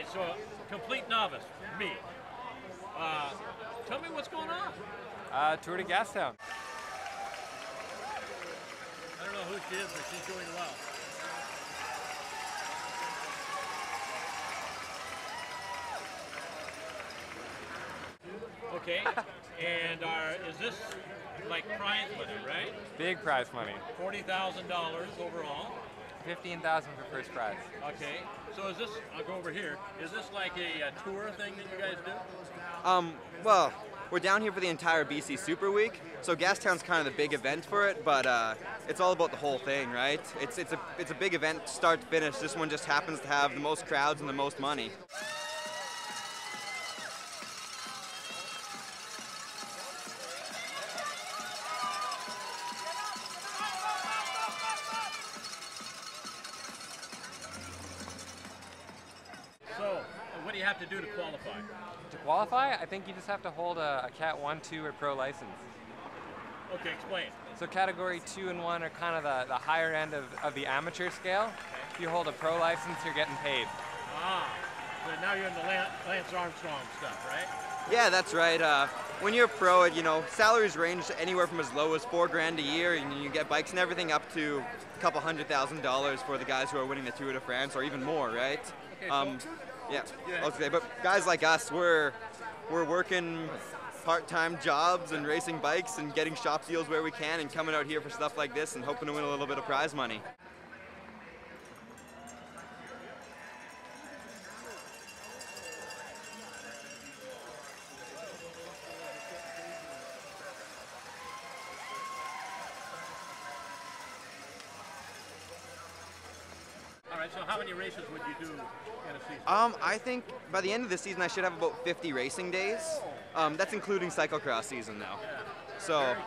right, so complete novice, me. Tell me what's going on. Tour to Gastown. I don't know who she is, but she's doing well. Okay, and is this like prize money, right? Big prize money. $40,000 overall. 15,000 for first prize. Okay, so is this, I'll go over here, is this like a tour thing that you guys do? Well, we're down here for the entire BC Super Week, so Gastown's kind of the big event for it, but it's all about the whole thing, right? It's a big event, start to finish. This one just happens to have the most crowds and the most money. So, what do you have to do to qualify? To qualify, I think you just have to hold a Cat 1, 2, or Pro license. Okay, explain. So Category 2 and 1 are kind of the higher end of the amateur scale. Okay. If you hold a Pro license, you're getting paid. So now you're in the Lance Armstrong stuff, right? Yeah, that's right. When you're a pro, salaries range anywhere from as low as $4,000 a year, and you get bikes and everything up to a couple $100,000 for the guys who are winning the Tour de France, or even more, right? Okay, Yeah, I was gonna say, but guys like us, we're working part-time jobs and racing bikes and getting shop deals where we can, and coming out here for stuff like this and hoping to win a little bit of prize money. All right, so how many races would you do in a season? I think by the end of the season I should have about 50 racing days. That's including cyclocross season though. Yeah. So, Very cool.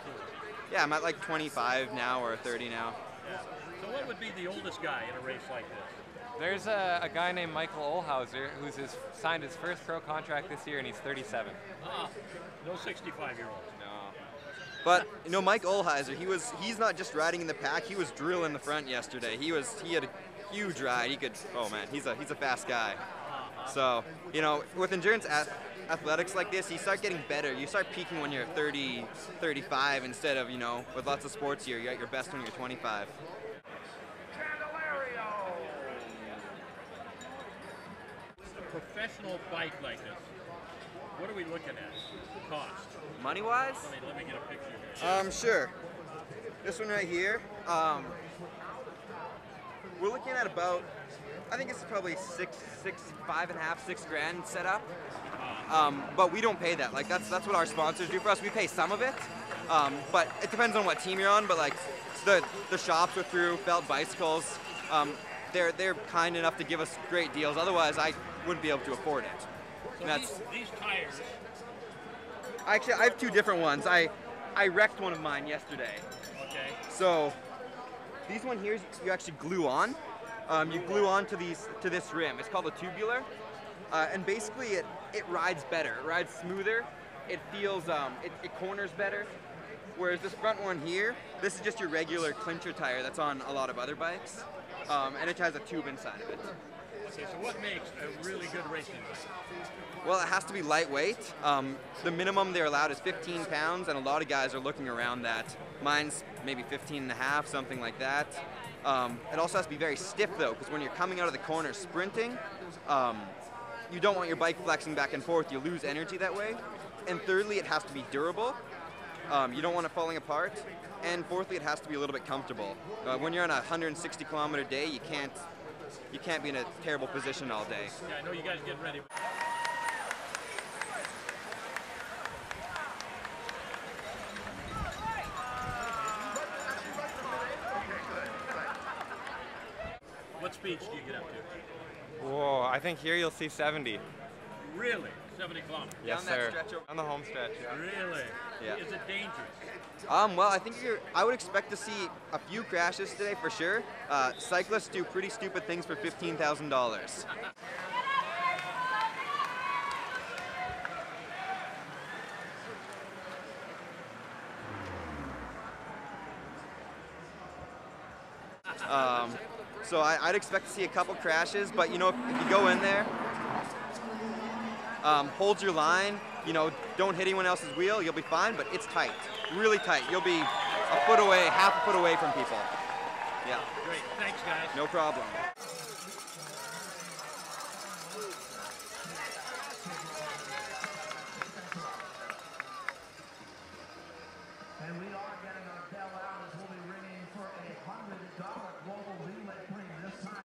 yeah, I'm at like 25 now or 30 now. Yeah. So what would be the oldest guy in a race like this? There's a guy named Michael Olhauser who's signed his first pro contract this year, and he's 37. No 65-year-olds. No. But Mike Olhauser, he's not just riding in the pack. He was drilling the front yesterday. He had a huge ride. Oh man, he's a fast guy. So with endurance athletics like this, you start getting better. You start peaking when you're 30, 35 instead of with lots of sports you're at your best when you're 25. A professional bike like this, what are we looking at? Cost? Money-wise? Let me get a picture here. Sure. This one right here. We're looking at about, I think it's probably $5.5, $6 set up. But we don't pay that. Like that's what our sponsors do for us. We pay some of it, but it depends on what team you're on. But like the shops are through Felt Bicycles. They're kind enough to give us great deals. Otherwise, I wouldn't be able to afford it. So these tires. Actually, I have two different ones. I wrecked one of mine yesterday. Okay. So these one here you actually glue on. You glue on to this rim. It's called a tubular, and basically it rides better. It rides smoother. It feels it corners better. Whereas this front one here, this is just your regular clincher tire that's on a lot of other bikes, and it has a tube inside of it. Okay, so what makes a really good racing bike? Well, it has to be lightweight. The minimum they're allowed is 15 pounds, and a lot of guys are looking around that. Mine's maybe 15 and a half, something like that. It also has to be very stiff though, because when you're coming out of the corner sprinting, you don't want your bike flexing back and forth. You lose energy that way. And thirdly, it has to be durable. You don't want it falling apart. And fourthly, it has to be a little bit comfortable. When you're on a 160-kilometer day, you can't be in a terrible position all day. Yeah, I know you guys are getting ready. What speeds do you get up to? Whoa, I think here you'll see 70. Really? 70 kilometers? Yes, Down that sir. stretch over- On the home stretch. Yeah. Really? Yeah. Is it dangerous? Well, I would expect to see a few crashes today for sure. Cyclists do pretty stupid things for $15,000. So I'd expect to see a couple crashes, but if you go in there, Hold your line. You know, don't hit anyone else's wheel. You'll be fine, but it's tight, really tight. You'll be a foot away, half a foot away from people. Yeah. Great. Thanks, guys. No problem.